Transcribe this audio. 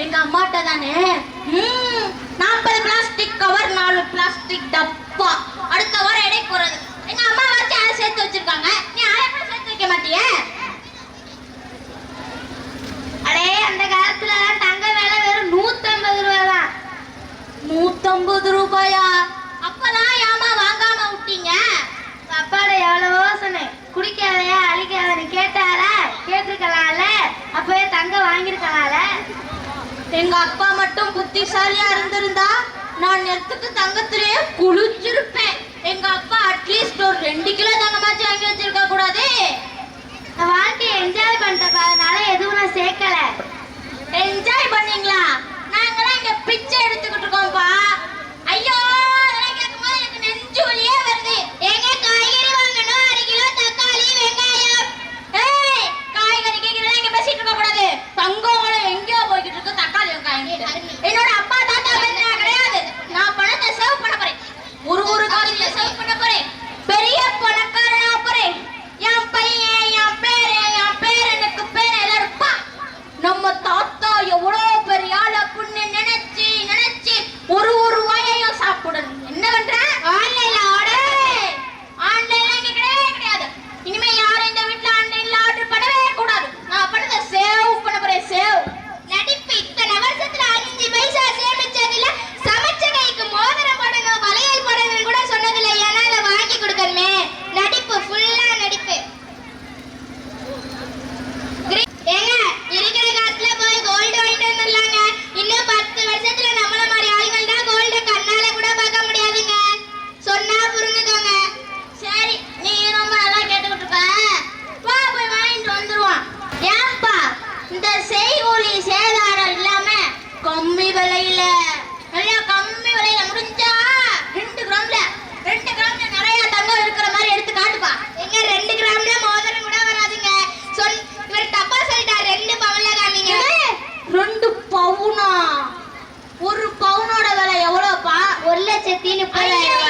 எங்க அம்மாட்ட தானே 40 பிளாஸ்டிக் கவர் 4 பிளாஸ்டிக் டப்பா அடுத்த வாரம் எடை போறது. எங்க அம்மா வச்சு அதை சேர்த்து வச்சிருக்காங்க. நீ அதை கூட சேர்த்து வைக்க மாட்டிய? அடே அந்த காலத்துல தங்க விலை வெறும் 150 ரூபாய் தான். 150 ரூபாயா? அப்பதான் ஏமா வாங்காம விட்டீங்க? அப்பாட எவ்வளவோ சொன்னேன், குடிக்காதையா அழிக்காதன்னு கேட்டால கேட்டிருக்கலாம்ல, அப்பவே தங்க வாங்கிருக்கலாம்ல. எங்க அப்பா மட்டும் புத்திசாலியா இருந்திருந்தா நான் நேரத்துக்கு தங்கத்திலேயே குளிச்சிருப்பேன். எங்க அப்பா அட்லீஸ்ட் ஒரு 2 கிலோ தங்கமாச்சும் வாங்கி வச்சிருக்க கூடாது? வாழ்க்கையை என்ஜாய் பண்ணிட்டப்பா, அதனால எதுவும் நான் சேர்க்கல. என்ஜாய் பண்ணீங்களா? நாங்களாம் இங்க பிச்சை எடுத்துக்கிட்டு இருக்கோம்ப்பா. ஐயோ அதெல்லாம் கேட்கும்போது எனக்கு நெஞ்சு வலியே வருது. எங்க காய்கறி வாங்கணும், 1 கிலோ தக்காளி வெங்காயம். ஏய் காய்கறி கேட்கறதெல்லாம் இங்க பேசிட்டு இருக்க கூடாது. தங்கம் எங்கேயோ போய்கிட்டு இருக்கு தக்காளி வெங்காயம். என்னோட அப்பா தாத்தா நான் கிடையாது. நான் பணத்தை சேவ் பண்ண போறேன். ஒரு காலத்துல சேவ் பண்ண போறேன். பெரிய பணக்காரனா போறேன். என் பையன் என் பேர் எனக்கு பேர் எல்லாருப்பா. நம்ம தாத்தா எவ்வளவு பெரிய ஆளு அப்படின்னு நினைச்சு ஒரு வாயையும் சாப்பிடணும். என்ன பண்ற? ஆன்லைன்ல ஆர்டர். ஆன்லைன்ல இங்க கிடையாது. இனிமே யாரும் இந்த வீட்ல ஆன்லைன்ல ஆர்டர் பண்ணவே கூடாது. நான் பணத்தை சேவ் பண்ண போறேன். சேவ் நடிப்பு இத்தனை வருஷத்துல 5 பைசா சேமிச்சதில்ல. சமைச்ச கைக்கு மோதிரம் போடணும், வளையல் போடணும் கூட சொன்னதில்லை. ஏன்னா அதை வாங்கி கொடுக்கணுமே. நடிப்பு ஃபுல்லா நடிப்பு. ஏங்க இருக்கிற காசுல போய் கோல்டு வாங்கிட்டு வந்துடலாங்க. இன்னும் 10 வருஷத்துல நம்மள மாதிரி ஆளுங்கள் தான் கோல்டு கண்ணால கூட பார்க்க முடியாதுங்க. சொன்னா புரிஞ்சுக்கோங்க. சரி நீ ரொம்ப நல்லா கேட்டுக்கிட்டு இருக்க, வா போய் வாங்கிட்டு வந்துருவான். ஏன்பா இந்த செய்கூலி சேதாரம் இல்லாம கம்மி விலையில முடிஞ்சா 2 கிராம்ல நிறைய தங்கம் இருக்கிற மாதிரி எடுத்து காட்டுப்பா. எங்க 2 கிராம்ல மோதிரம் கூட வராதுங்க. இவர் தப்பா சொல்லிட்டார். 2 பவுன்ல காமிங்க. 2 பவுனா? ஒரு பவுனோட விலை எவ்வளவுப்பா? 1,30,000.